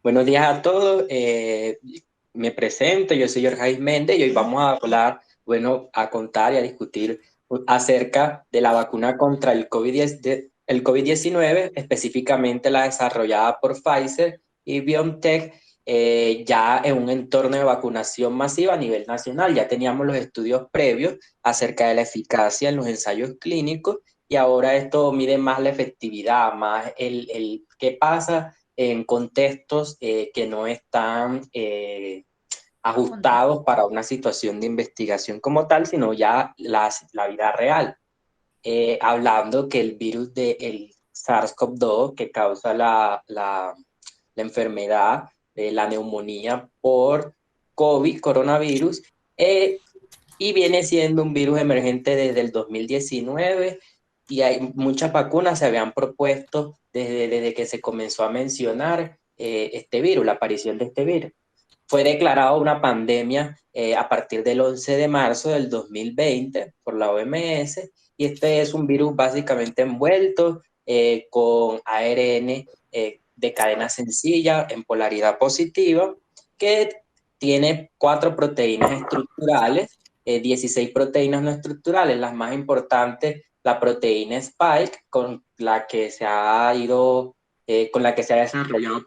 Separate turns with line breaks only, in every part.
Buenos días a todos. Me presento, yo soy Jorge Méndez y hoy vamos a hablar, a contar y a discutir acerca de la vacuna contra el COVID-19, específicamente la desarrollada por Pfizer y BioNTech, ya en un entorno de vacunación masiva a nivel nacional. Ya teníamos los estudios previos acerca de la eficacia en los ensayos clínicos y ahora esto mide más la efectividad, más el qué pasa en contextos que no están ajustados para una situación de investigación como tal, sino ya la vida real. Hablando que el virus del SARS-CoV-2 que causa la enfermedad de la neumonía por COVID, coronavirus, eh, y viene siendo un virus emergente desde el 2019 y hay muchas vacunas se habían propuesto desde que se comenzó a mencionar este virus, la aparición de este virus. Fue declarado una pandemia a partir del 11 de marzo del 2020 por la OMS y este es un virus básicamente envuelto con ARN de cadena sencilla en polaridad positiva que tiene 4 proteínas estructurales, 16 proteínas no estructurales, las más importantes, la proteína Spike, con la que se ha desarrollado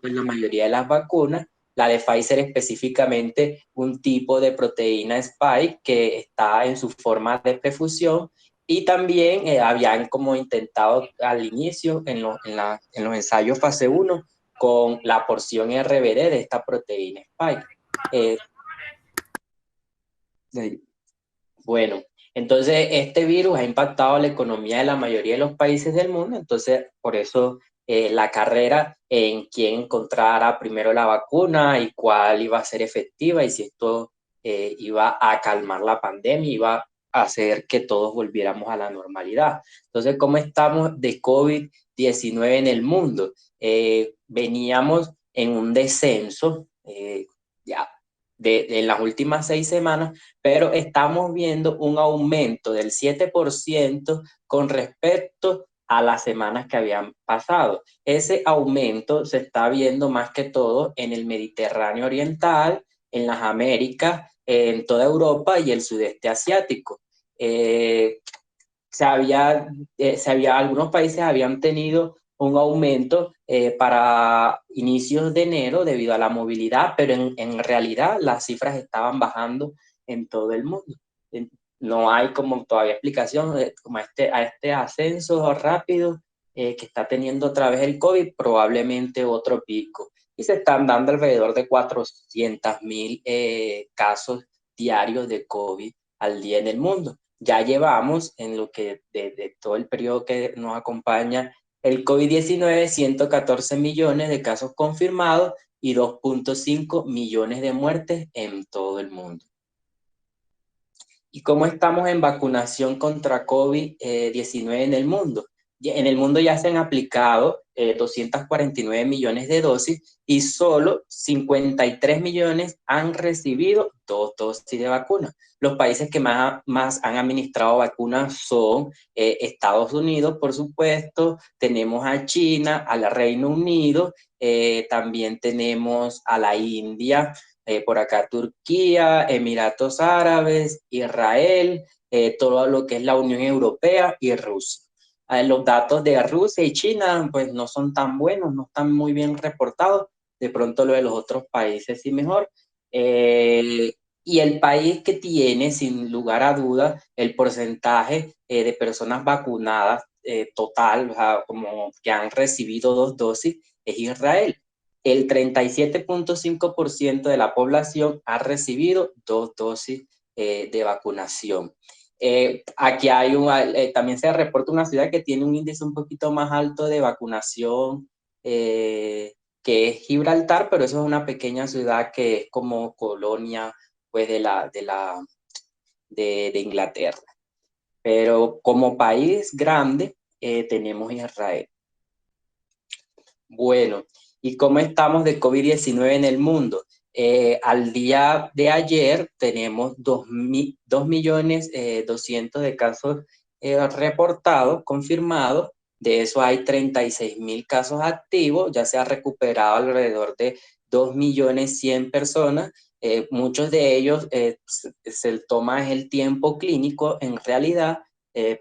pues, la mayoría de las vacunas, la de Pfizer específicamente un tipo de proteína Spike que está en su forma de prefusión y también habían como intentado al inicio en los ensayos fase 1 con la porción RBD de esta proteína Spike. Eh, bueno, entonces este virus ha impactado la economía de la mayoría de los países del mundo, entonces por eso la carrera en quién encontrara primero la vacuna y cuál iba a ser efectiva y si esto iba a calmar la pandemia, iba a hacer que todos volviéramos a la normalidad. Entonces, ¿cómo estamos de COVID-19 en el mundo? Veníamos en un descenso, ya en las últimas 6 semanas, pero estamos viendo un aumento del 7% con respecto a las semanas que habían pasado. Ese aumento se está viendo más que todo en el Mediterráneo Oriental, en las Américas, en toda Europa y el sudeste asiático. Eh, Algunos países habían tenido un aumento para inicios de enero debido a la movilidad, pero en realidad las cifras estaban bajando en todo el mundo. No hay como todavía explicación como a este ascenso rápido que está teniendo otra vez el COVID, probablemente otro pico. Y se están dando alrededor de 400.000 casos diarios de COVID al día en el mundo. Ya llevamos en lo que de todo el periodo que nos acompaña el COVID-19, 114 millones de casos confirmados y 2.5 millones de muertes en todo el mundo. ¿Y cómo estamos en vacunación contra COVID-19 en el mundo? En el mundo ya se han aplicado 249 millones de dosis y solo 53 millones han recibido 2 dosis de vacuna. Los países que más han administrado vacunas son Estados Unidos, por supuesto, tenemos a China, al Reino Unido, también tenemos a la India, por acá Turquía, Emiratos Árabes, Israel, todo lo que es la Unión Europea y Rusia. Los datos de Rusia y China pues no son tan buenos, no están muy bien reportados, de pronto lo de los otros países sí mejor. Y el país que tiene, sin lugar a dudas, el porcentaje de personas vacunadas total, o sea, como que han recibido 2 dosis, es Israel. El 37.5% de la población ha recibido 2 dosis de vacunación. Aquí también se reporta una ciudad que tiene un índice un poquito más alto de vacunación, que es Gibraltar, pero eso es una pequeña ciudad que es como colonia pues, de Inglaterra. Pero como país grande tenemos Israel. Bueno, ¿y cómo estamos de COVID-19 en el mundo? Al día de ayer tenemos 2.200.000 de casos reportados, confirmados. De eso hay 36.000 casos activos. Ya se ha recuperado alrededor de 2.100.000 personas. Muchos de ellos se toma el tiempo clínico en realidad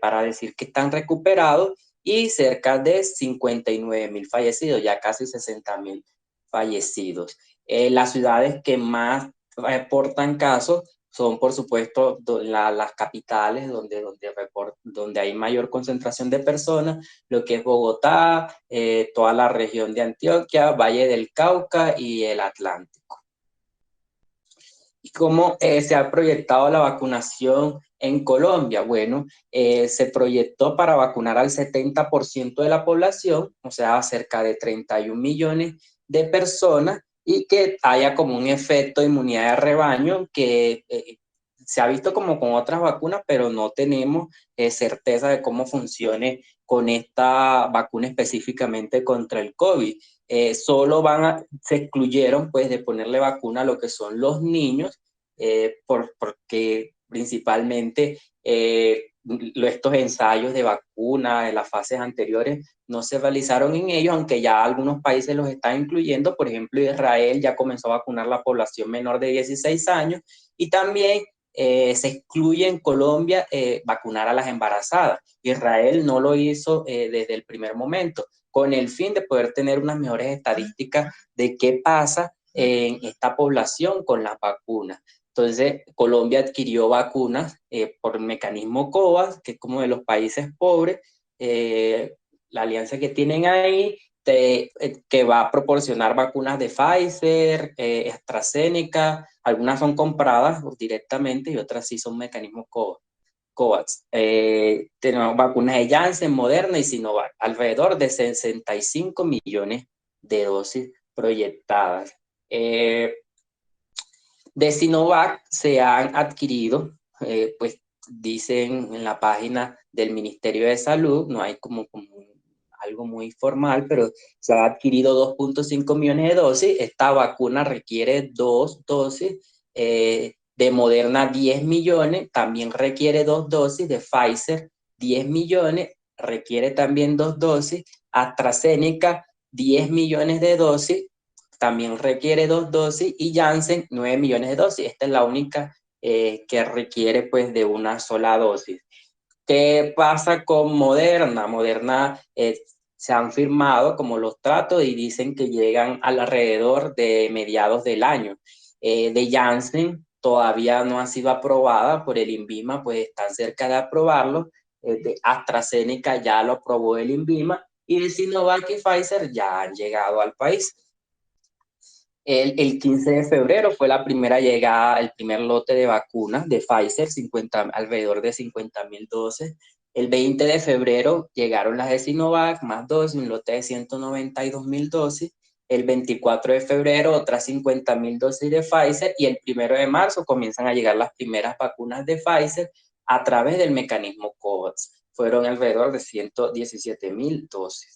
para decir que están recuperados, y cerca de 59.000 fallecidos, ya casi 60.000 fallecidos. Las ciudades que más reportan casos son, por supuesto, las capitales donde hay mayor concentración de personas, lo que es Bogotá, toda la región de Antioquia, Valle del Cauca y el Atlántico. ¿Y cómo se ha proyectado la vacunación en Colombia? Bueno, se proyectó para vacunar al 70% de la población, o sea, cerca de 31 millones de personas, y que haya como un efecto de inmunidad de rebaño que se ha visto como con otras vacunas, pero no tenemos certeza de cómo funcione con esta vacuna específicamente contra el COVID. Solo se excluyeron pues de ponerle vacuna a lo que son los niños, porque principalmente estos ensayos de vacuna en las fases anteriores no se realizaron en ellos, aunque ya algunos países los están incluyendo. Por ejemplo, Israel ya comenzó a vacunar la población menor de 16 años, y también se excluye en Colombia vacunar a las embarazadas. Israel no lo hizo desde el primer momento, con el fin de poder tener unas mejores estadísticas de qué pasa en esta población con las vacunas. Entonces, Colombia adquirió vacunas por el mecanismo COVAX, que es como de los países pobres, la alianza que tienen ahí, que va a proporcionar vacunas de Pfizer, AstraZeneca. Algunas son compradas directamente y otras sí son mecanismos COVAX. Tenemos vacunas de Janssen, Moderna y Sinovac, alrededor de 65 millones de dosis proyectadas. De Sinovac se han adquirido, pues dicen en la página del Ministerio de Salud, no hay como algo muy formal, pero se han adquirido 2.5 millones de dosis. Esta vacuna requiere 2 dosis, de Moderna 10 millones, también requiere 2 dosis, de Pfizer 10 millones, requiere también 2 dosis, AstraZeneca 10 millones de dosis, también requiere 2 dosis, y Janssen 9 millones de dosis. Esta es la única que requiere pues de una sola dosis. ¿Qué pasa con Moderna? Moderna se han firmado como los tratos y dicen que llegan alrededor de mediados del año. De Janssen todavía no ha sido aprobada por el INVIMA, pues están cerca de aprobarlo. De AstraZeneca ya lo aprobó el INVIMA, y de Sinovac y Pfizer ya han llegado al país. El 15 de febrero fue la primera llegada, el primer lote de vacunas de Pfizer, alrededor de 50.000 dosis. El 20 de febrero llegaron las de Sinovac, más dosis, un lote de 192.000 dosis. El 24 de febrero, otras 50.000 dosis de Pfizer. Y el 1 de marzo comienzan a llegar las primeras vacunas de Pfizer a través del mecanismo COVAX. Fueron alrededor de 117.000 dosis.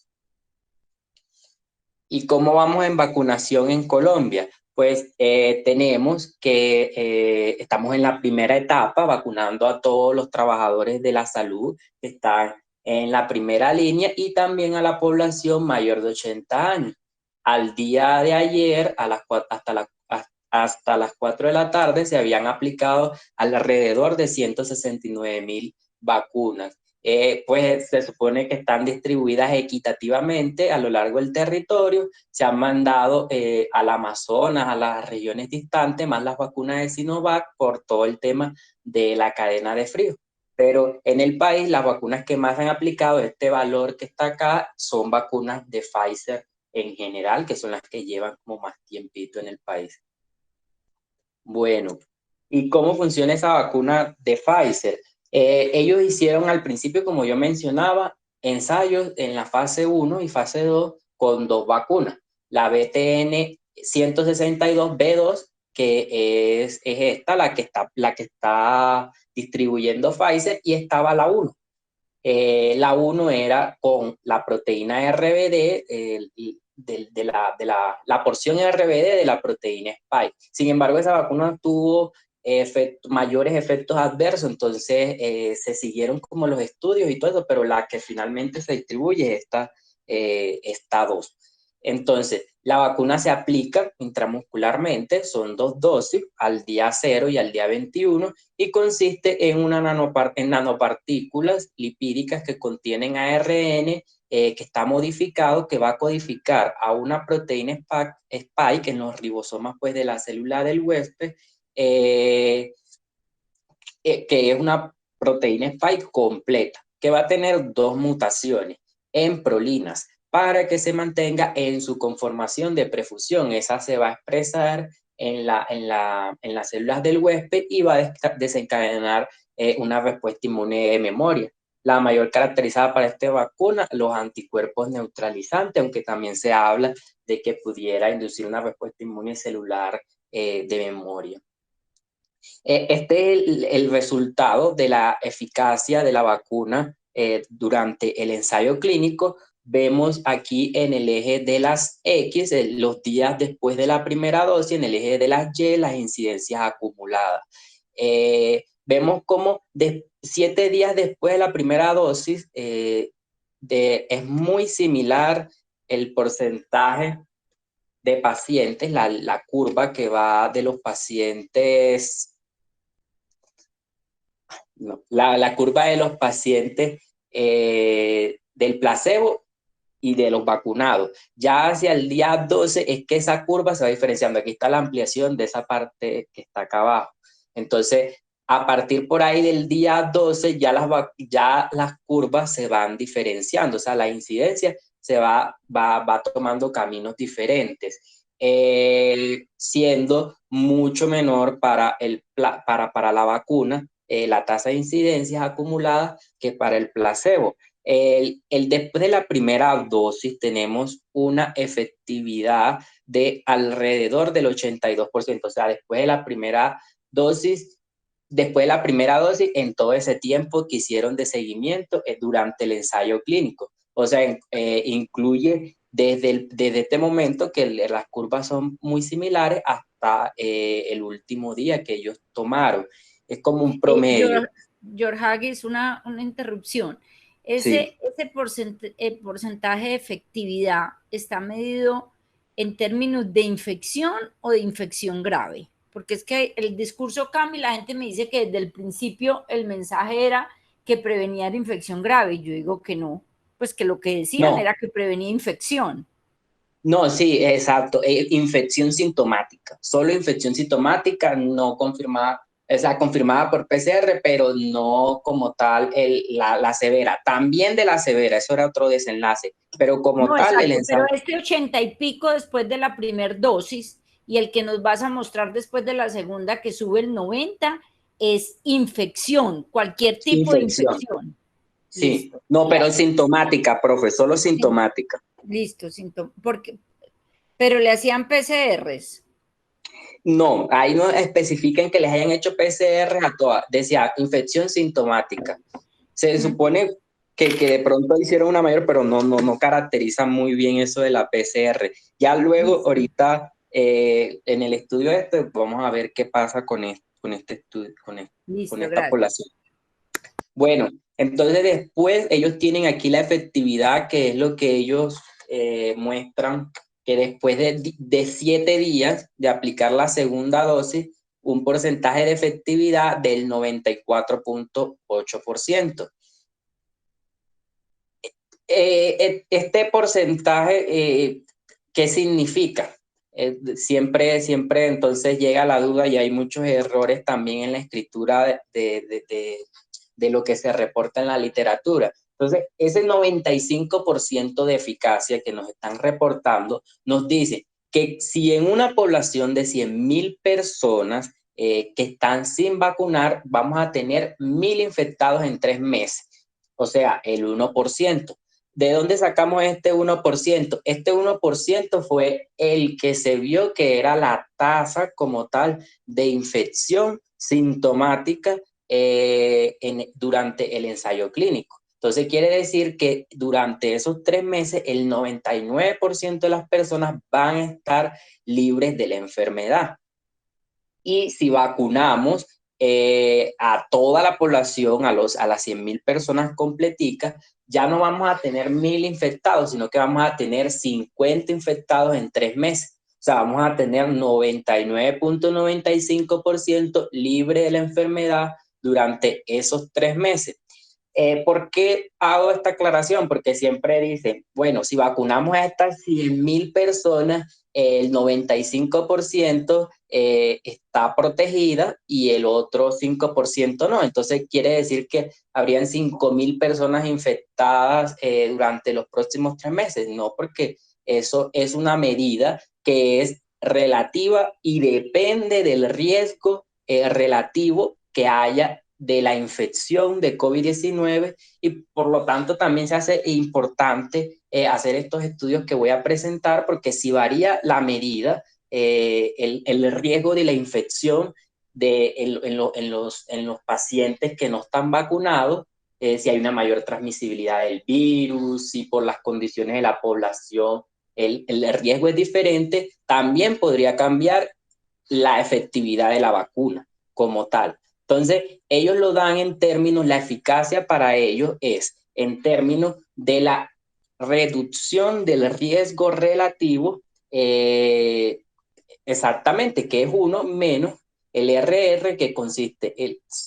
¿Y cómo vamos en vacunación en Colombia? Pues tenemos que estamos en la primera etapa vacunando a todos los trabajadores de la salud que están en la primera línea, y también a la población mayor de 80 años. Al día de ayer, hasta las 4 de la tarde, se habían aplicado alrededor de 169.000 vacunas. Pues se supone que están distribuidas equitativamente a lo largo del territorio. Se han mandado al Amazonas, a las regiones distantes, más las vacunas de Sinovac por todo el tema de la cadena de frío. Pero en el país las vacunas que más han aplicado, este valor que está acá, son vacunas de Pfizer en general, que son las que llevan como más tiempito en el país. Bueno, ¿y cómo funciona esa vacuna de Pfizer? Ellos hicieron al principio, como yo mencionaba, ensayos en la fase 1 y fase 2 con 2 vacunas. La BTN 162B2, que es esta, la que está distribuyendo Pfizer, y estaba la 1. La 1 era con la proteína RBD, la porción RBD de la proteína Spike. Sin embargo, esa vacuna tuvo mayores efectos adversos, entonces se siguieron como los estudios y todo eso, pero la que finalmente se distribuye es esta 2. Entonces, La vacuna se aplica intramuscularmente, son 2 dosis, al día 0 y al día 21, y consiste en, en nanopartículas lipídicas que contienen ARN que está modificado, que va a codificar a una proteína spike en los ribosomas pues, de la célula del huésped, eh, que es una proteína spike completa, que va a tener 2 mutaciones en prolinas para que se mantenga en su conformación de prefusión. Esa se va a expresar en las células del huésped y va a desencadenar una respuesta inmune de memoria. La mayor caracterizada para esta vacuna, los anticuerpos neutralizantes, aunque también se habla de que pudiera inducir una respuesta inmune celular de memoria. Este es el resultado de la eficacia de la vacuna durante el ensayo clínico. Vemos aquí en el eje de las X, los días después de la primera dosis, en el eje de las Y, las incidencias acumuladas. Vemos como 7 días después de la primera dosis es muy similar el porcentaje de pacientes, la curva que va de los pacientes no, la curva de los pacientes del placebo y de los vacunados. Ya hacia el día 12 es que esa curva se va diferenciando. Aquí está la ampliación de esa parte que está acá abajo. Entonces, a partir por ahí del día 12 ya las curvas se van diferenciando, o sea, la incidencia se va tomando caminos diferentes, siendo mucho menor para la vacuna la tasa de incidencias acumuladas que para el placebo. Después de la primera dosis tenemos una efectividad de alrededor del 82%, o sea, después de la primera dosis, en todo ese tiempo que hicieron de seguimiento durante el ensayo clínico. O sea, incluye desde este momento que las curvas son muy similares hasta el último día que ellos tomaron. Es como un promedio.
George Haggis, una interrupción.
Sí.
Ese porcentaje de efectividad está medido en términos de infección o de infección grave. Porque es que el discurso cambia y la gente me dice que desde el principio el mensaje era que prevenía la infección grave. Y yo digo que no, pues que lo que decían
No,
era que prevenía infección.
no, sí, exacto. Infección sintomática. Solo infección sintomática no confirmada, o sea, confirmada por PCR, pero no como tal la severa. También de la severa, eso era otro desenlace. Pero como
No,
tal, el
exacto, pero
ensayo.
este 80 y pico después de la primera dosis y el que nos vas a mostrar después de la segunda que sube el 90 es infección, cualquier tipo de
Infección.
infección.
Sí.
Listo.
No, pero sintomática, profe, solo sintomática.
Listo, porque, pero le hacían PCRs.
No, ahí no especifican que les hayan hecho PCR a todas. Decía infección sintomática. Se supone que de pronto hicieron una mayor, pero no caracteriza muy bien eso de la PCR. Ya luego,
Listo,
ahorita, en el estudio vamos a ver qué pasa con este estudio, con
listo,
esta
gracias.
población. Bueno, entonces después ellos tienen aquí la efectividad, que es lo que ellos muestran, que después de 7 días de aplicar la segunda dosis, un porcentaje de efectividad del 94.8%. Este porcentaje, ¿qué significa? Siempre entonces llega la duda y hay muchos errores también en la escritura de lo que se reporta en la literatura. Entonces, ese 95% de eficacia que nos están reportando nos dice que si en una población de 100.000 personas que están sin vacunar, vamos a tener 1.000 infectados en 3 meses, o sea, el 1%. ¿De dónde sacamos este 1%? Este 1% fue el que se vio que era la tasa como tal de infección sintomática durante el ensayo clínico. Entonces quiere decir que durante esos 3 meses el 99% de las personas van a estar libres de la enfermedad. Y si vacunamos a toda la población, a las 100.000 personas completicas, ya no vamos a tener 1.000 infectados, sino que vamos a tener 50 infectados en 3 meses. O sea, vamos a tener 99.95% libre de la enfermedad durante esos 3 meses. ¿Por qué hago esta aclaración? Porque siempre dicen, bueno, si vacunamos a estas 100.000 personas, el 95% está protegida y el otro 5% no. Entonces quiere decir que habrían 5.000 personas infectadas durante los próximos 3 meses. No, porque eso es una medida que es relativa y depende del riesgo relativo que haya de la infección de COVID-19 y por lo tanto también se hace importante hacer estos estudios que voy a presentar porque si varía la medida, el riesgo de la infección en los pacientes que no están vacunados, si hay una mayor transmisibilidad del virus, si por las condiciones de la población el riesgo es diferente, también podría cambiar la efectividad de la vacuna como tal. Entonces, ellos lo dan en términos, la eficacia para ellos es en términos de la reducción del riesgo relativo, exactamente, que es uno menos el RR, que consiste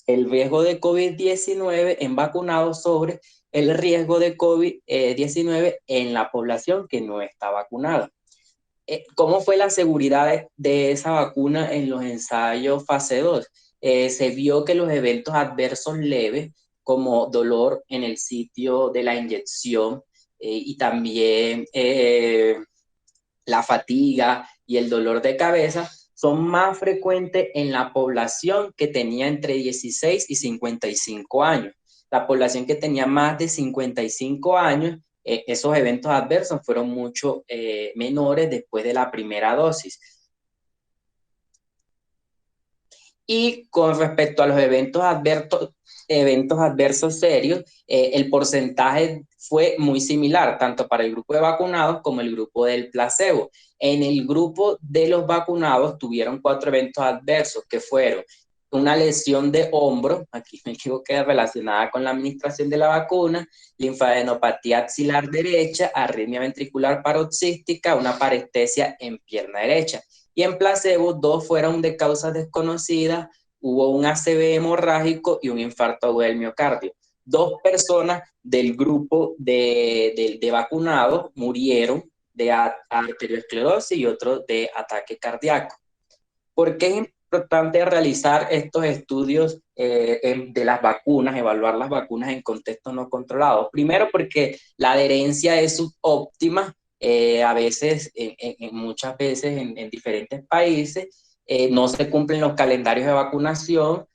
el riesgo de COVID-19 en vacunados sobre el riesgo de COVID-19 en la población que no está vacunada. ¿Cómo fue la seguridad de esa vacuna en los ensayos fase 2? Se vio que los eventos adversos leves, como dolor en el sitio de la inyección y también la fatiga y el dolor de cabeza, son más frecuentes en la población que tenía entre 16 y 55 años. La población que tenía más de 55 años, esos eventos adversos fueron mucho menores después de la primera dosis. Y con respecto a los eventos adversos serios, el porcentaje fue muy similar, tanto para el grupo de vacunados como el grupo del placebo. En el grupo de los vacunados tuvieron 4 eventos adversos, que fueron una lesión de hombro, aquí me equivoqué, relacionada con la administración de la vacuna, linfadenopatía axilar derecha, arritmia ventricular paroxística, una parestesia en pierna derecha. Y en placebo, 2 fueron de causas desconocidas, hubo un ACV hemorrágico y un infarto agudo del miocardio. 2 personas del grupo de vacunados murieron de arteriosclerosis y otro de ataque cardíaco. ¿Por qué es importante realizar estos estudios de las vacunas, evaluar las vacunas en contextos no controlados? Primero, porque la adherencia es subóptima, a veces, muchas veces en diferentes países, no se cumplen los calendarios de vacunación.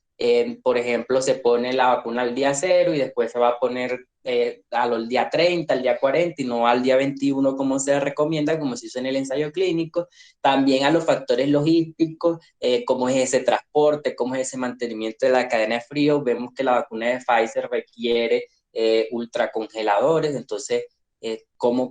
Por ejemplo, se pone la vacuna al día 0 y después se va a poner al día 30, al día 40 y no al día 21 como se recomienda, como se hizo en el ensayo clínico. También a los factores logísticos, cómo es ese transporte, cómo es ese mantenimiento de la cadena de frío. Vemos que la vacuna de Pfizer requiere ultracongeladores, entonces cómo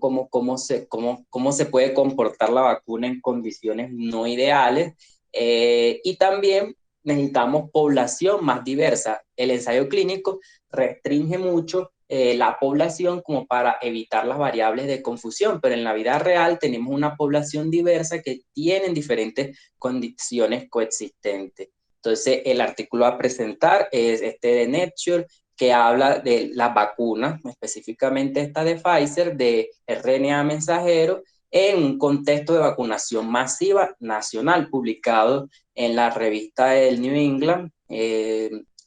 se puede comportar la vacuna en condiciones no ideales. Y también necesitamos población más diversa. El ensayo clínico restringe mucho la población como para evitar las variables de confusión, pero en la vida real tenemos una población diversa que tienen diferentes condiciones coexistentes. Entonces, el artículo a presentar es este de Nature, que habla de las vacunas, específicamente esta de Pfizer, de RNA mensajero, en un contexto de vacunación masiva nacional, publicado en la revista del New England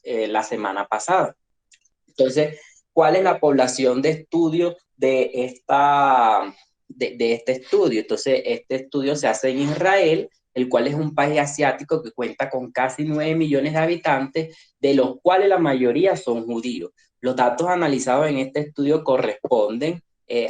la semana pasada. Entonces, ¿cuál es la población de estudio de este estudio? Entonces, este estudio se hace en Israel, el cual es un país asiático que cuenta con casi 9 millones de habitantes, de los cuales la mayoría son judíos. Los datos analizados en este estudio corresponden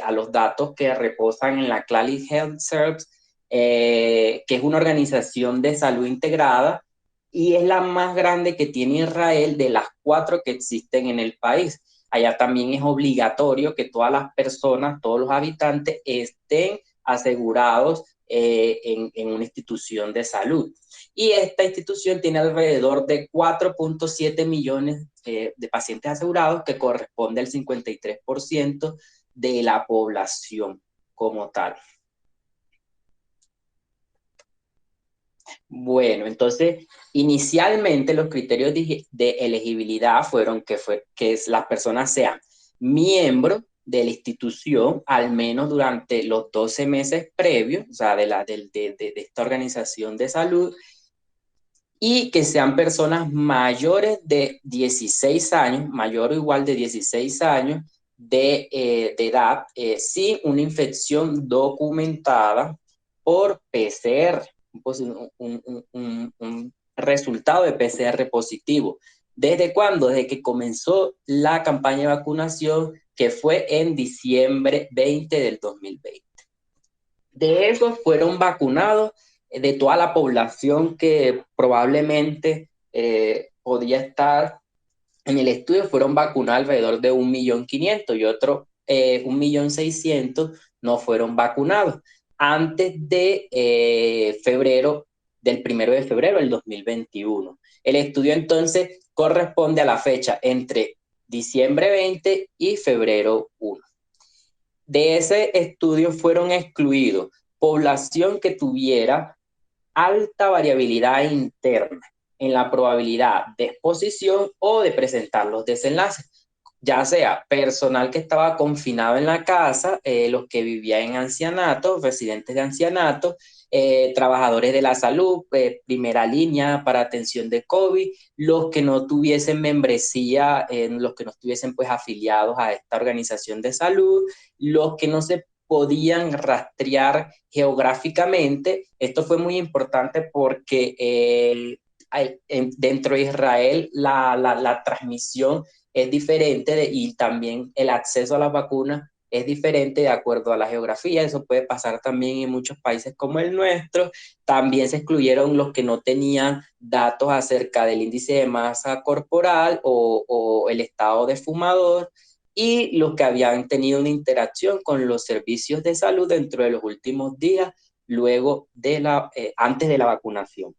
a los datos que reposan en la Clarion Health Service, que es una organización de salud integrada y es la más grande que tiene Israel de las 4 que existen en el país. Allá también es obligatorio que todas las personas, todos los habitantes estén asegurados en una institución de salud. Y esta institución tiene alrededor de 4.7 millones de pacientes asegurados, que corresponde al 53% de la población como tal. Bueno, entonces, inicialmente los criterios de elegibilidad fueron que las personas sean miembros de la institución al menos durante los 12 meses previos, o sea, de esta organización de salud, y que sean personas mayores de 16 años, mayor o igual de 16 años de edad, sin una infección documentada por PCR, pues un resultado de PCR positivo. ¿Desde cuándo? Desde que comenzó la campaña de vacunación, que fue en diciembre 20 del 2020. De esos fueron vacunados, de toda la población que probablemente podía estar en el estudio, fueron vacunados alrededor de 1.500.000 y otros 1.600.000 no fueron vacunados antes de febrero, del 1 de febrero del 2021. El estudio entonces corresponde a la fecha entre diciembre 20 y febrero 1. De ese estudio fueron excluidos población que tuviera alta variabilidad interna en la probabilidad de exposición o de presentar los desenlaces, ya sea personal que estaba confinado en la casa, los que vivían en ancianato, residentes de ancianato, trabajadores de la salud, primera línea para atención de COVID, los que no tuviesen membresía, los que no estuviesen pues afiliados a esta organización de salud, los que no se podían rastrear geográficamente. Esto fue muy importante porque dentro de Israel la transmisión es diferente y también el acceso a las vacunas es diferente de acuerdo a la geografía. Eso puede pasar también en muchos países como el nuestro. También se excluyeron los que no tenían datos acerca del índice de masa corporal o el estado de fumador, y los que habían tenido una interacción con los servicios de salud dentro de los últimos días, antes de la vacunación.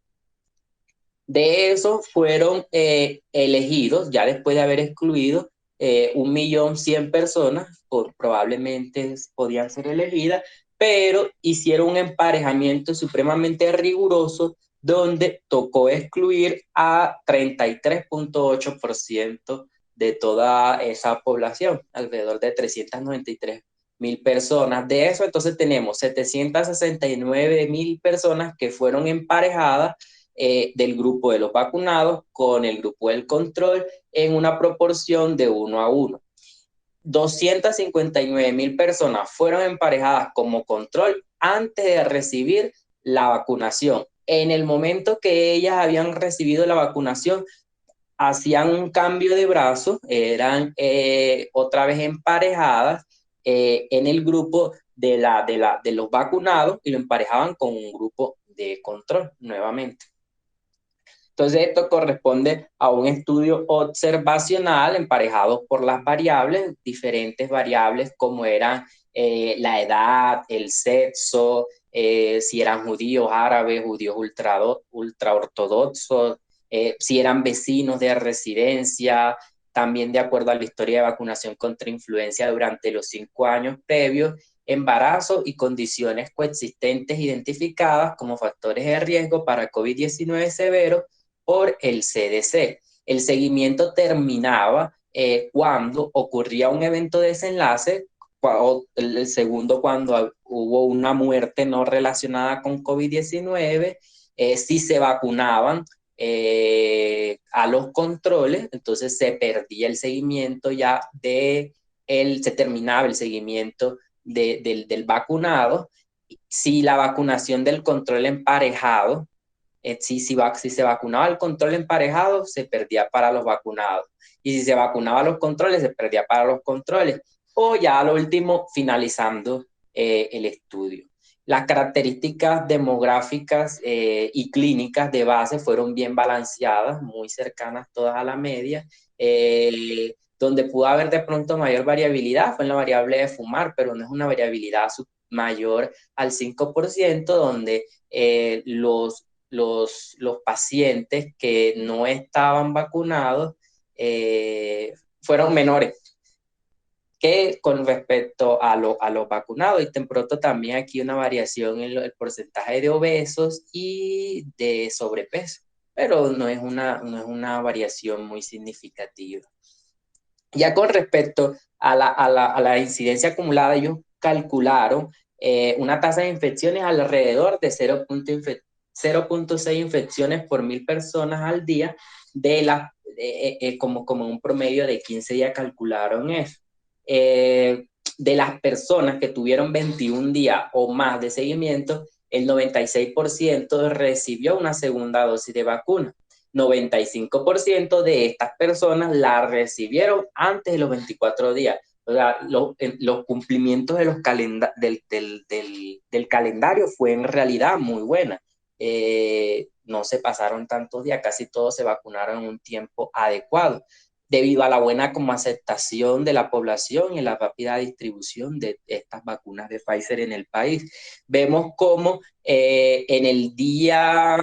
De esos fueron elegidos, ya después de haber excluido 1.100.000 personas, probablemente podían ser elegidas, pero hicieron un emparejamiento supremamente riguroso donde tocó excluir a 33.8% de toda esa población, alrededor de 393.000 personas. De eso, entonces tenemos 769.000 personas que fueron emparejadas del grupo de los vacunados con el grupo del control en una proporción de 1:1. 259.000 personas fueron emparejadas como control antes de recibir la vacunación. En el momento que ellas habían recibido la vacunación, hacían un cambio de brazo, eran otra vez emparejadas en el grupo de los vacunados y lo emparejaban con un grupo de control nuevamente. Entonces, esto corresponde a un estudio observacional emparejado por las variables, diferentes variables como eran la edad, el sexo, si eran judíos, árabes, judíos ultraortodoxos, si eran vecinos de residencia, también de acuerdo a la historia de vacunación contra influenza durante los 5 años previos, embarazo y condiciones coexistentes identificadas como factores de riesgo para COVID-19 severo por el CDC. El seguimiento terminaba cuando ocurría un evento de desenlace, el segundo cuando hubo una muerte no relacionada con COVID-19, si se vacunaban a los controles, entonces se perdía el seguimiento se terminaba el seguimiento del vacunado. Si la vacunación del control emparejado, si se vacunaba el control emparejado, se perdía para los vacunados. Y si se vacunaba los controles, se perdía para los controles. O ya lo último, finalizando el estudio. Las características demográficas y clínicas de base fueron bien balanceadas, muy cercanas todas a la media. Donde pudo haber de pronto mayor variabilidad fue en la variable de fumar, pero no es una variabilidad mayor al 5%, donde los pacientes que no estaban vacunados fueron menores que con respecto a los vacunados. Y de pronto también aquí una variación en el porcentaje de obesos y de sobrepeso, pero no es una variación muy significativa. Ya con respecto a la incidencia acumulada, ellos calcularon una tasa de infecciones alrededor de 0.6 infecciones por 1.000 personas al día, como un promedio de 15 días calcularon eso. De las personas que tuvieron 21 días o más de seguimiento, el 96% recibió una segunda dosis de vacuna. 95% de estas personas la recibieron antes de los 24 días. O sea, los cumplimientos de del calendario fue en realidad muy buena. No se pasaron tantos días, casi todos se vacunaron en un tiempo adecuado, debido a la buena como aceptación de la población y la rápida distribución de estas vacunas de Pfizer en el país. Vemos cómo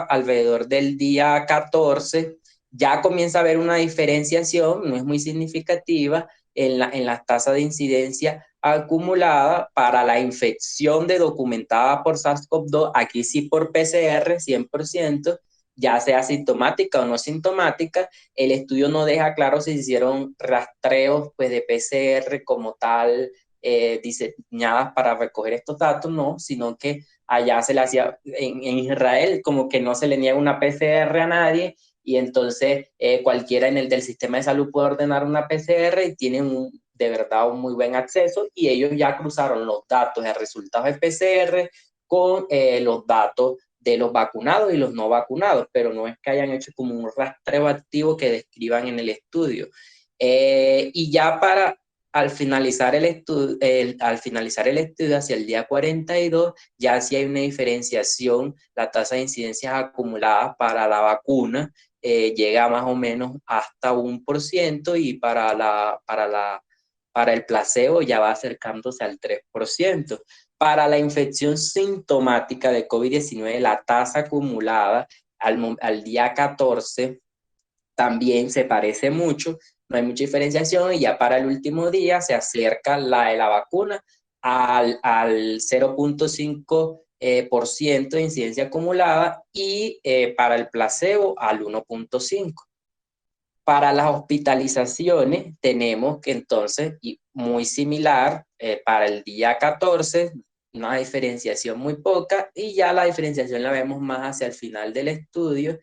alrededor del día 14, ya comienza a haber una diferenciación, no es muy significativa, en las tasas de incidencia acumulada para la infección documentada por SARS-CoV-2, aquí sí por PCR, 100%, ya sea sintomática o no sintomática. El estudio no deja claro si se hicieron rastreos pues, de PCR como tal, diseñadas para recoger estos datos, no, sino que allá se le hacía, en Israel, como que no se le niega una PCR a nadie, y entonces cualquiera del sistema de salud puede ordenar una PCR y tienen de verdad un muy buen acceso, y ellos ya cruzaron los datos de resultados de PCR con los datos de los vacunados y los no vacunados, pero no es que hayan hecho como un rastreo activo que describan en el estudio. Y ya al finalizar el estudio hacia el día 42, ya sí hay una diferenciación, la tasa de incidencias acumuladas para la vacuna llega más o menos hasta 1%, y para el placebo ya va acercándose al 3%. Para la infección sintomática de COVID-19, la tasa acumulada al día 14 también se parece mucho, no hay mucha diferenciación, y ya para el último día se acerca la de la vacuna al 0.5% de incidencia acumulada, y para el placebo al 1.5%. Para las hospitalizaciones tenemos que entonces, y muy similar, para el día 14, una diferenciación muy poca, y ya la diferenciación la vemos más hacia el final del estudio,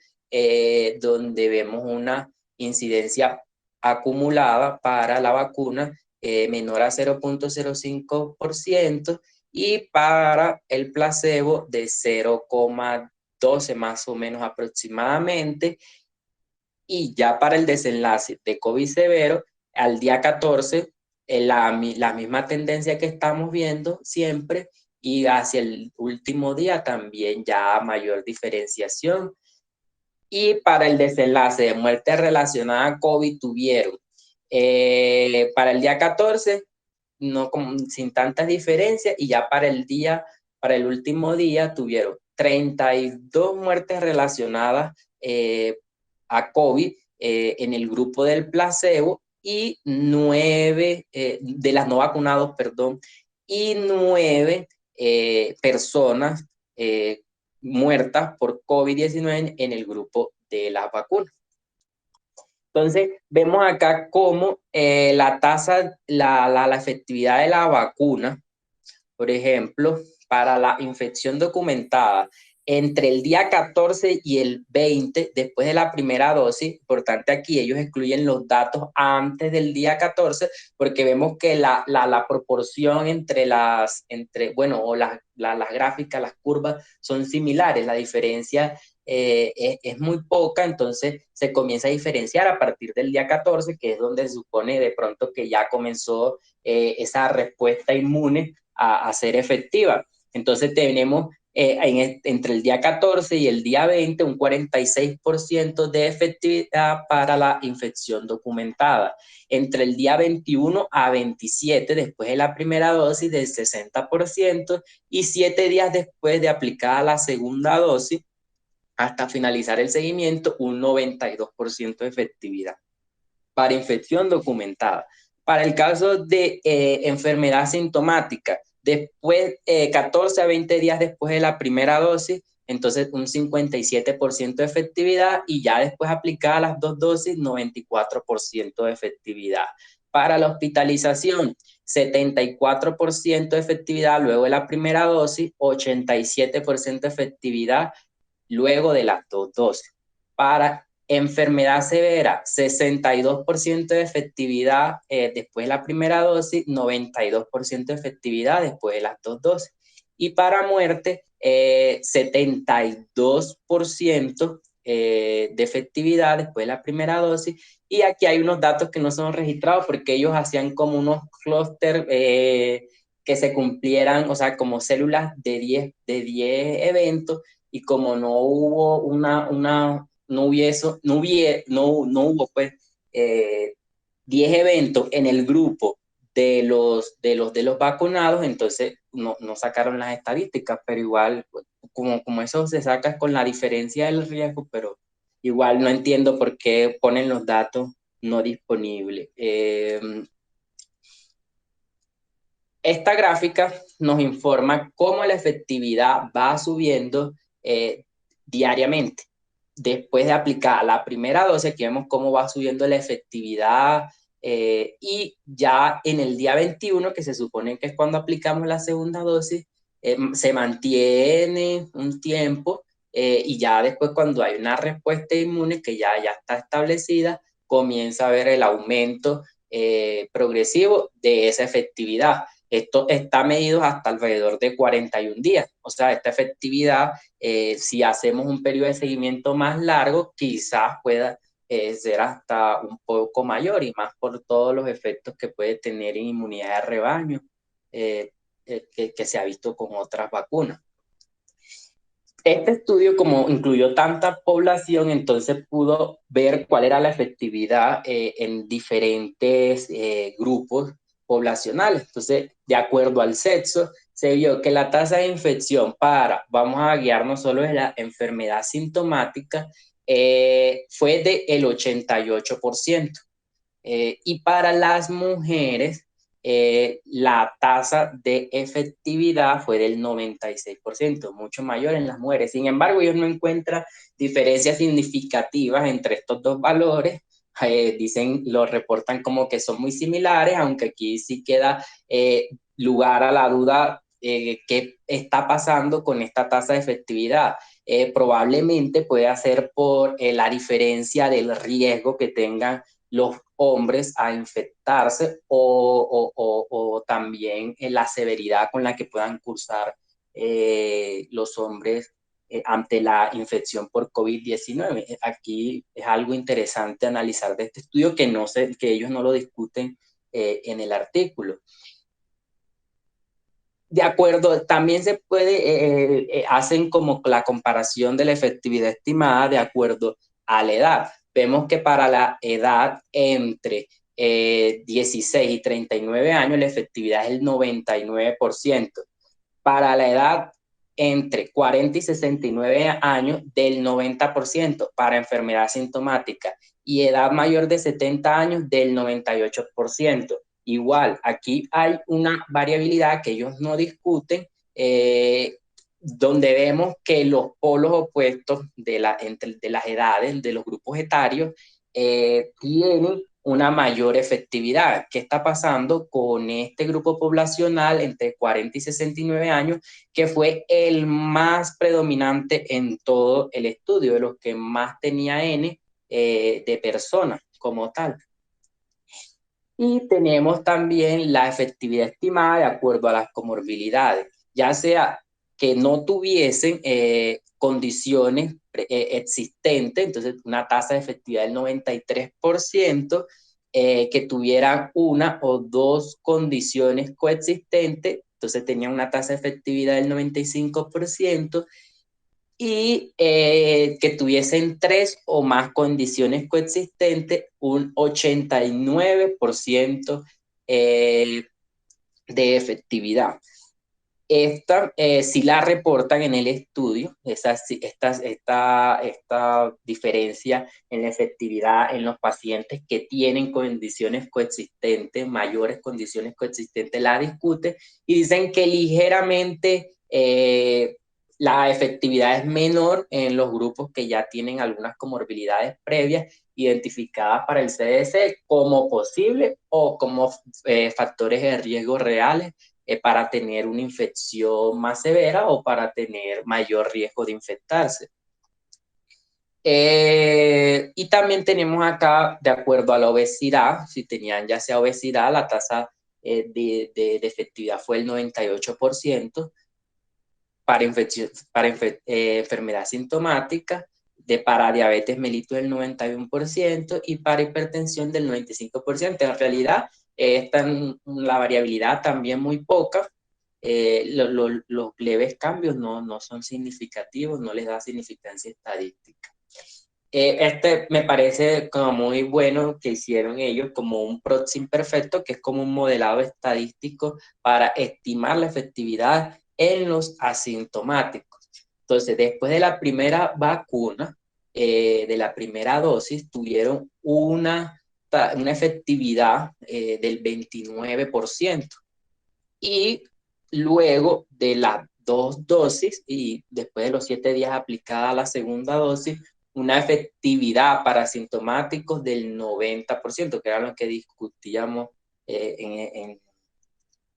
donde vemos una incidencia acumulada para la vacuna menor a 0.05%, y para el placebo de 0.12 más o menos aproximadamente. Y ya para el desenlace de COVID severo, al día 14, la misma tendencia que estamos viendo siempre, y hacia el último día también ya mayor diferenciación. Y para el desenlace de muerte relacionada a COVID tuvieron, para el día 14, no, sin tantas diferencias, y ya para el último día tuvieron 32 muertes relacionadas a COVID en el grupo del placebo, y 9 de las no vacunados, perdón, y 9 personas muertas por COVID-19 en el grupo de las vacunas. Entonces, vemos acá cómo la tasa, la efectividad de la vacuna, por ejemplo, para la infección documentada entre el día 14 y el 20, después de la primera dosis. Importante aquí, ellos excluyen los datos antes del día 14, porque vemos que la proporción entre las gráficas, las curvas son similares, la diferencia es muy poca, entonces se comienza a diferenciar a partir del día 14, que es donde se supone de pronto que ya comenzó esa respuesta inmune a ser efectiva. Entonces tenemos entre el día 14 y el día 20, un 46% de efectividad para la infección documentada. Entre el día 21 a 27, después de la primera dosis, del 60%, y 7 días después de aplicada la segunda dosis, hasta finalizar el seguimiento, un 92% de efectividad para infección documentada. Para el caso de enfermedad sintomática, después, 14 a 20 días después de la primera dosis, entonces un 57% de efectividad, y ya después aplicada las dos dosis, 94% de efectividad. Para la hospitalización, 74% de efectividad luego de la primera dosis, 87% de efectividad luego de las dos dosis. Para enfermedad severa, 62% de efectividad después de la primera dosis, 92% de efectividad después de las dos dosis. Y para muerte, 72% de efectividad después de la primera dosis. Y aquí hay unos datos que no son registrados porque ellos hacían como unos clústeres que se cumplieran, o sea, como células de 10 eventos, y como no hubo no hubo pues 10 eventos en el grupo de los vacunados, entonces no sacaron las estadísticas, pero igual, como eso se saca con la diferencia del riesgo, pero igual no entiendo por qué ponen los datos no disponibles. Esta gráfica nos informa cómo la efectividad va subiendo diariamente. Después de aplicar la primera dosis, aquí vemos cómo va subiendo la efectividad, y ya en el día 21, que se supone que es cuando aplicamos la segunda dosis, se mantiene un tiempo, y ya después, cuando hay una respuesta inmune que ya está establecida, comienza a ver el aumento progresivo de esa efectividad. Esto está medido hasta alrededor de 41 días. O sea, esta efectividad, si hacemos un periodo de seguimiento más largo, quizás pueda ser hasta un poco mayor, y más por todos los efectos que puede tener en inmunidad de rebaño, que se ha visto con otras vacunas. Este estudio, como incluyó tanta población, entonces pudo ver cuál era la efectividad en diferentes grupos poblacionales. Entonces, de acuerdo al sexo, se vio que la tasa de infección vamos a guiarnos solo en la enfermedad sintomática, fue del 88%. Y para las mujeres, la tasa de efectividad fue del 96%, mucho mayor en las mujeres. Sin embargo, ellos no encuentran diferencias significativas entre estos dos valores. Lo reportan como que son muy similares, aunque aquí sí queda lugar a la duda, qué está pasando con esta tasa de efectividad. Probablemente puede ser por la diferencia del riesgo que tengan los hombres a infectarse, o también la severidad con la que puedan cursar los hombres ante la infección por COVID-19. Aquí es algo interesante analizar de este estudio, que ellos no lo discuten en el artículo. De acuerdo, también se puede, hacen como la comparación de la efectividad estimada de acuerdo a la edad. Vemos que para la edad entre 16 y 39 años, la efectividad es el 99%. Para la edad entre 40 y 69 años, del 90%. Para enfermedad sintomática. Y edad mayor de 70 años, del 98%. Igual, aquí hay una variabilidad que ellos no discuten, donde vemos que los polos opuestos de las edades, de los grupos etarios, tienen una mayor efectividad. ¿Qué está pasando con este grupo poblacional entre 40 y 69 años, que fue el más predominante en todo el estudio, de los que más tenía N de personas como tal? Y tenemos también la efectividad estimada de acuerdo a las comorbilidades, ya sea que no tuviesen condiciones existentes, entonces una tasa de efectividad del 93%, que tuvieran una o dos condiciones coexistentes, entonces tenían una tasa de efectividad del 95% y que tuviesen 3 o más condiciones coexistentes, un 89% de efectividad. Esta sí la reportan en el estudio, esta diferencia en la efectividad en los pacientes que tienen condiciones coexistentes, mayores condiciones coexistentes, la discute y dicen que ligeramente la efectividad es menor en los grupos que ya tienen algunas comorbilidades previas identificadas para el CDC como posible o como factores de riesgo reales para tener una infección más severa o para tener mayor riesgo de infectarse. Y también tenemos acá, de acuerdo a la obesidad, si tenían ya sea obesidad, la tasa de efectividad fue el 98%, para enfermedad sintomática, para diabetes mellitus el 91% y para hipertensión del 95%. En realidad, la variabilidad también muy poca. Los leves cambios no son significativos, no les da significancia estadística. Me parece como muy bueno que hicieron ellos como un proxy imperfecto, que es como un modelado estadístico para estimar la efectividad en los asintomáticos. Entonces, después de la primera vacuna, de la primera dosis, tuvieron una efectividad del 29%. Y luego de las 2 dosis y después de los 7 días aplicada la segunda dosis, una efectividad para asintomáticos del 90%, que era lo que discutíamos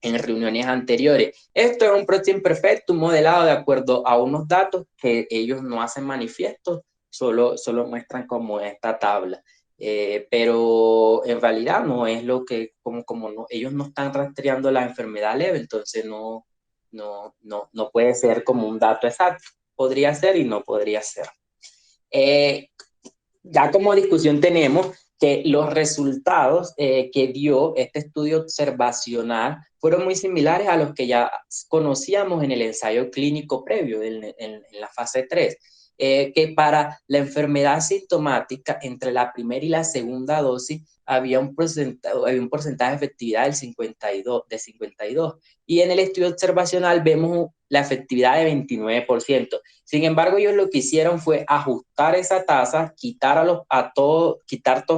en reuniones anteriores. Esto es un proxy imperfecto, un modelado de acuerdo a unos datos que ellos no hacen manifiestos, solo muestran como esta tabla. Pero en realidad no es lo que, como no, ellos no están rastreando la enfermedad leve, entonces no puede ser como un dato exacto. Podría ser y no podría ser. Ya como discusión tenemos que los resultados que dio este estudio observacional fueron muy similares a los que ya conocíamos en el ensayo clínico previo, en la fase 3, que para la enfermedad sintomática entre la primera y la segunda dosis había un porcentaje de efectividad del 52, y en el estudio observacional vemos la efectividad de 29%. Sin embargo, ellos lo que hicieron fue ajustar esa tasa, quitar todos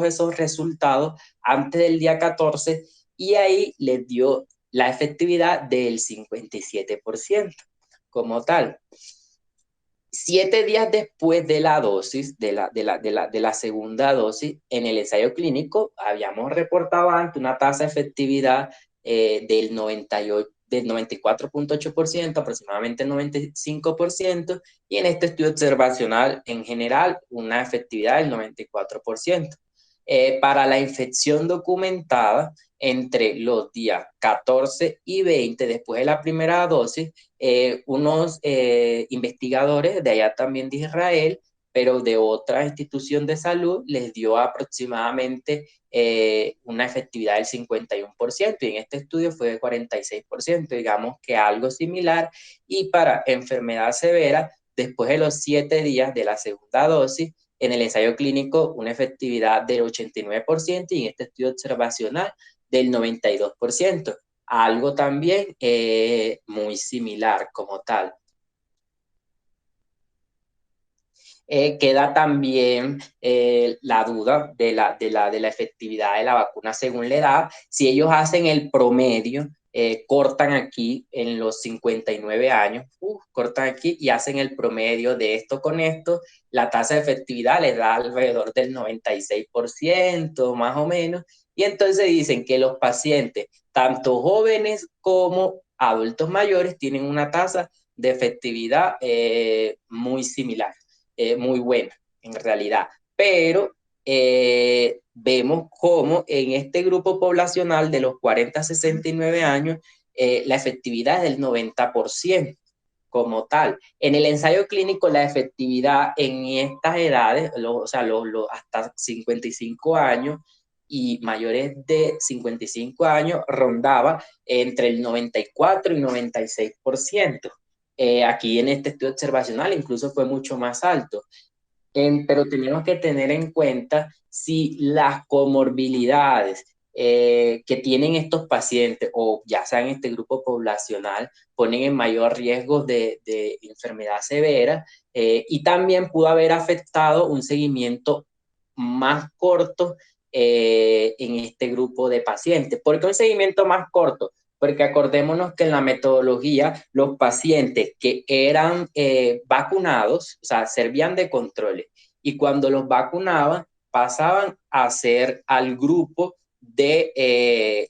esos resultados antes del día 14 y ahí les dio la efectividad del 57% como tal. 7 días después de la dosis, de la segunda dosis, en el ensayo clínico habíamos reportado antes una tasa de efectividad del 94.8%, aproximadamente el 95%, y en este estudio observacional en general una efectividad del 94%. Para la infección documentada entre los días 14 y 20 después de la primera dosis, unos investigadores de allá también de Israel, pero de otra institución de salud, les dio aproximadamente una efectividad del 51%, y en este estudio fue de 46%, digamos que algo similar. Y para enfermedad severa, después de los 7 días de la segunda dosis, en el ensayo clínico una efectividad del 89% y en este estudio observacional del 92%. Algo también muy similar como tal. Queda también la duda de la efectividad de la vacuna según la edad. Si ellos hacen el promedio, cortan aquí en los 59 años, cortan aquí y hacen el promedio de esto con esto, la tasa de efectividad les da alrededor del 96%, más o menos, y entonces dicen que los pacientes, tanto jóvenes como adultos mayores, tienen una tasa de efectividad muy similar. Muy buena en realidad, pero vemos cómo en este grupo poblacional de los 40 a 69 años la efectividad es del 90% como tal. En el ensayo clínico la efectividad en estas edades, o sea, hasta 55 años, y mayores de 55 años rondaba entre el 94 y 96%. Aquí en este estudio observacional incluso fue mucho más alto. Pero tenemos que tener en cuenta si las comorbilidades que tienen estos pacientes, o ya sea en este grupo poblacional, ponen en mayor riesgo de enfermedad severa, y también pudo haber afectado un seguimiento más corto en este grupo de pacientes. ¿Por qué un seguimiento más corto? Porque acordémonos que en la metodología los pacientes que eran vacunados, o sea, servían de controles, y cuando los vacunaban pasaban a ser al grupo de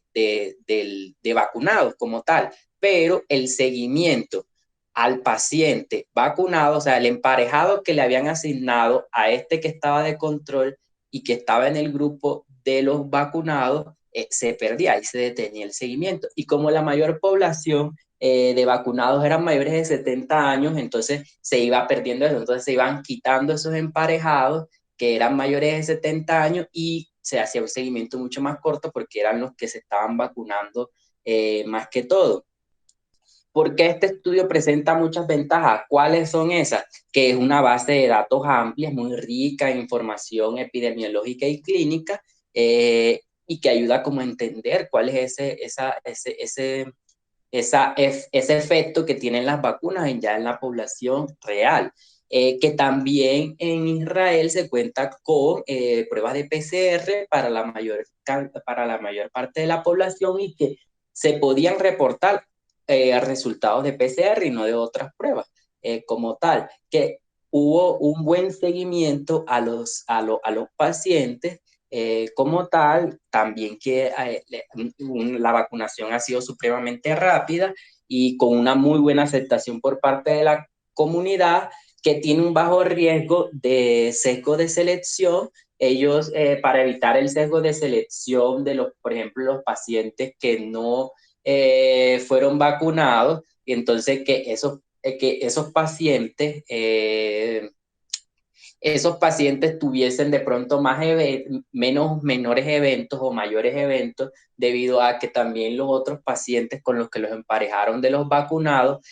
vacunados como tal, pero el seguimiento al paciente vacunado, o sea, el emparejado que le habían asignado a este que estaba de control y que estaba en el grupo de los vacunados, se perdía y se detenía el seguimiento. Y como la mayor población de vacunados eran mayores de 70 años, entonces se iba perdiendo eso, entonces se iban quitando esos emparejados que eran mayores de 70 años y se hacía un seguimiento mucho más corto porque eran los que se estaban vacunando más que todo. ¿Por qué este estudio presenta muchas ventajas? ¿Cuáles son esas? Que es una base de datos amplia, muy rica en información epidemiológica y clínica, y que ayuda como a entender cuál es ese efecto que tienen las vacunas ya en la población real. Que también en Israel se cuenta con pruebas de PCR para la mayor parte de la población y que se podían reportar resultados de PCR y no de otras pruebas como tal, que hubo un buen seguimiento a los pacientes como tal, también que la vacunación ha sido supremamente rápida y con una muy buena aceptación por parte de la comunidad, que tiene un bajo riesgo de sesgo de selección. Ellos, para evitar el sesgo de selección de los, por ejemplo, los pacientes que no fueron vacunados, y entonces que esos pacientes tuviesen de pronto menores eventos o mayores eventos, debido a que también los otros pacientes con los que los emparejaron de los vacunados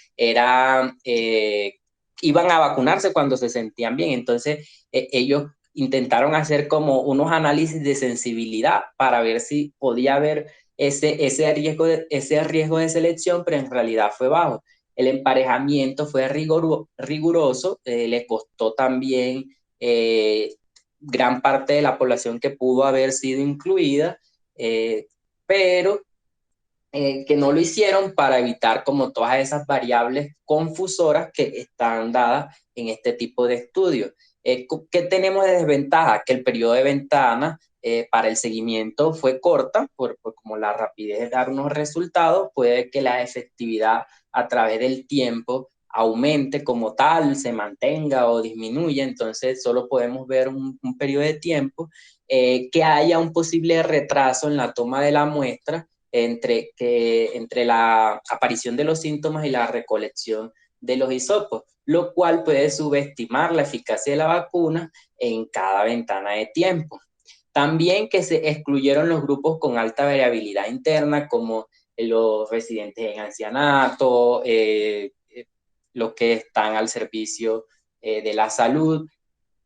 iban a vacunarse cuando se sentían bien. Entonces, ellos intentaron hacer como unos análisis de sensibilidad para ver si podía haber ese riesgo de selección, pero en realidad fue bajo. El emparejamiento fue riguroso, le costó también eh, gran parte de la población que pudo haber sido incluida, pero que no lo hicieron para evitar como todas esas variables confusoras que están dadas en este tipo de estudios. ¿Qué tenemos de desventaja? Que el periodo de ventana para el seguimiento fue corta, por como la rapidez de dar unos resultados, puede que la efectividad a través del tiempo aumente como tal, se mantenga o disminuya, entonces solo podemos ver un periodo de tiempo, que haya un posible retraso en la toma de la muestra entre la aparición de los síntomas y la recolección de los hisopos, lo cual puede subestimar la eficacia de la vacuna en cada ventana de tiempo. También que se excluyeron los grupos con alta variabilidad interna, como los residentes en ancianato, los que están al servicio de la salud,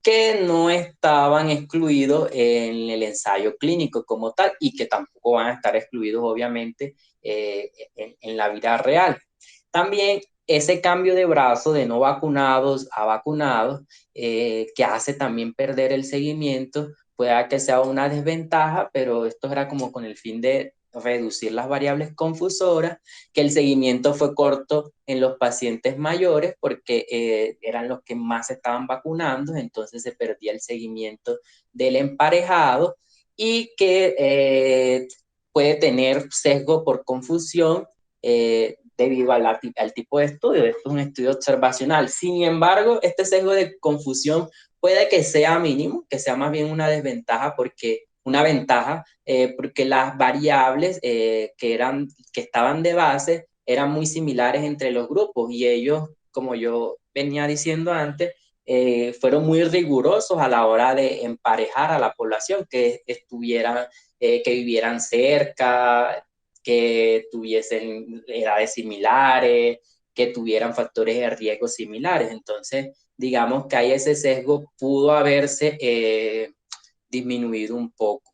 que no estaban excluidos en el ensayo clínico como tal y que tampoco van a estar excluidos obviamente en la vida real. También ese cambio de brazo de no vacunados a vacunados, que hace también perder el seguimiento, pueda que sea una desventaja, pero esto era como con el fin de reducir las variables confusoras, que el seguimiento fue corto en los pacientes mayores porque eran los que más se estaban vacunando, entonces se perdía el seguimiento del emparejado, y que puede tener sesgo por confusión debido al tipo de estudio. Esto es un estudio observacional. Sin embargo, este sesgo de confusión puede que sea mínimo, que sea más bien una desventaja, porque una ventaja, porque las variables que estaban de base eran muy similares entre los grupos, y ellos, como yo venía diciendo antes, fueron muy rigurosos a la hora de emparejar a la población, que estuviera que vivieran cerca, que tuviesen edades similares, que tuvieran factores de riesgo similares. Entonces, digamos que ahí ese sesgo pudo haberse disminuido un poco.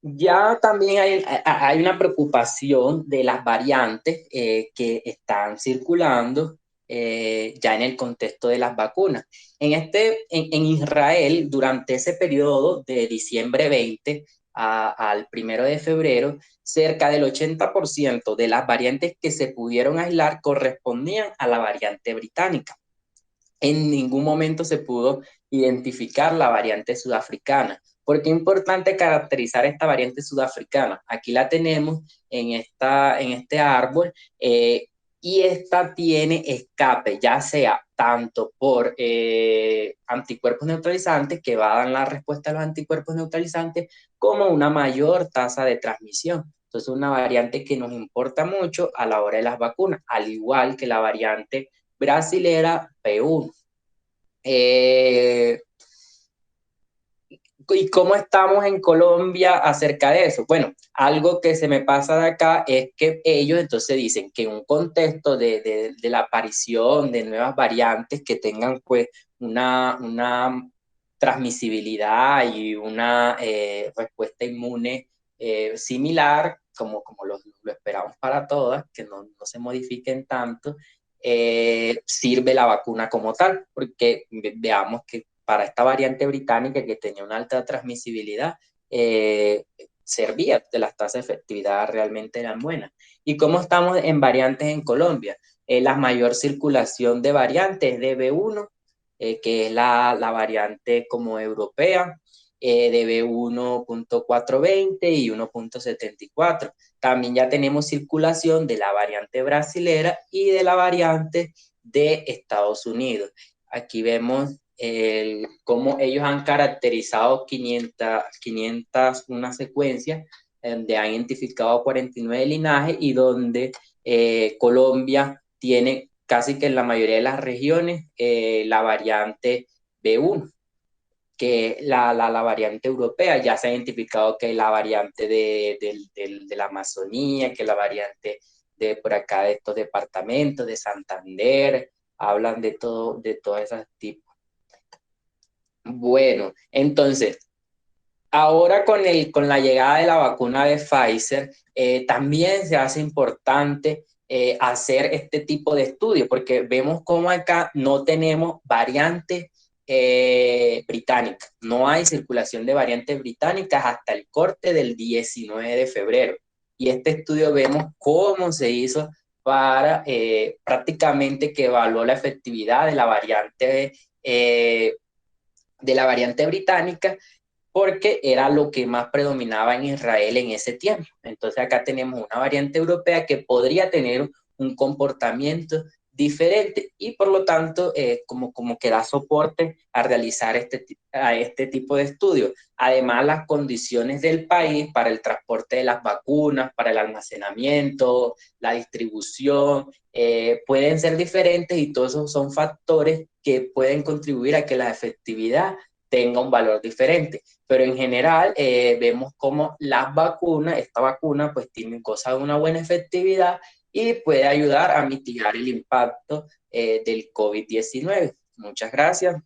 Ya también hay una preocupación de las variantes que están circulando ya en el contexto de las vacunas. En Israel, durante ese periodo de diciembre 20 al 1 de febrero, cerca del 80% de las variantes que se pudieron aislar correspondían a la variante británica. En ningún momento se pudo identificar la variante sudafricana. ¿Por qué es importante caracterizar esta variante sudafricana? Aquí la tenemos en este árbol y esta tiene escape, ya sea tanto por anticuerpos neutralizantes, que va a dar la respuesta a los anticuerpos neutralizantes, como una mayor tasa de transmisión. Entonces, una variante que nos importa mucho a la hora de las vacunas, al igual que la variante brasilera P1. ¿Y cómo estamos en Colombia acerca de eso? Bueno, algo que se me pasa de acá es que ellos entonces dicen que en un contexto de la aparición de nuevas variantes que tengan pues una transmisibilidad y una respuesta inmune similar, como lo esperamos para todas, que no se modifiquen tanto, sirve la vacuna como tal, porque veamos que para esta variante británica que tenía una alta transmisibilidad, servía, de las tasas de efectividad realmente eran buenas. ¿Y cómo estamos en variantes en Colombia? La mayor circulación de variantes de B1, que es la variante como europea, de B1.420 y 1.74. También ya tenemos circulación de la variante brasilera y de la variante de Estados Unidos. Aquí vemos cómo ellos han caracterizado 500 una secuencia donde han identificado 49 linajes y donde Colombia tiene casi que en la mayoría de las regiones la variante B1, que la variante europea. Ya se ha identificado que la variante de la Amazonía, que la variante de por acá de estos departamentos, de Santander, hablan de todos esos tipos. Bueno, entonces, ahora con la llegada de la vacuna de Pfizer, también se hace importante hacer este tipo de estudios, porque vemos cómo acá no tenemos variantes británicas, no hay circulación de variantes británicas hasta el corte del 19 de febrero. Y este estudio vemos cómo se hizo para prácticamente que evaluó la efectividad de la variante británica, porque era lo que más predominaba en Israel en ese tiempo. Entonces acá tenemos una variante europea que podría tener un comportamiento diferente y por lo tanto como que da soporte a realizar a este tipo de estudios. Además, las condiciones del país para el transporte de las vacunas, para el almacenamiento, la distribución, pueden ser diferentes y todos esos son factores que pueden contribuir a que la efectividad tenga un valor diferente. Pero en general vemos como esta vacuna pues tiene cosas de una buena efectividad y puede ayudar a mitigar el impacto del COVID-19. Muchas gracias.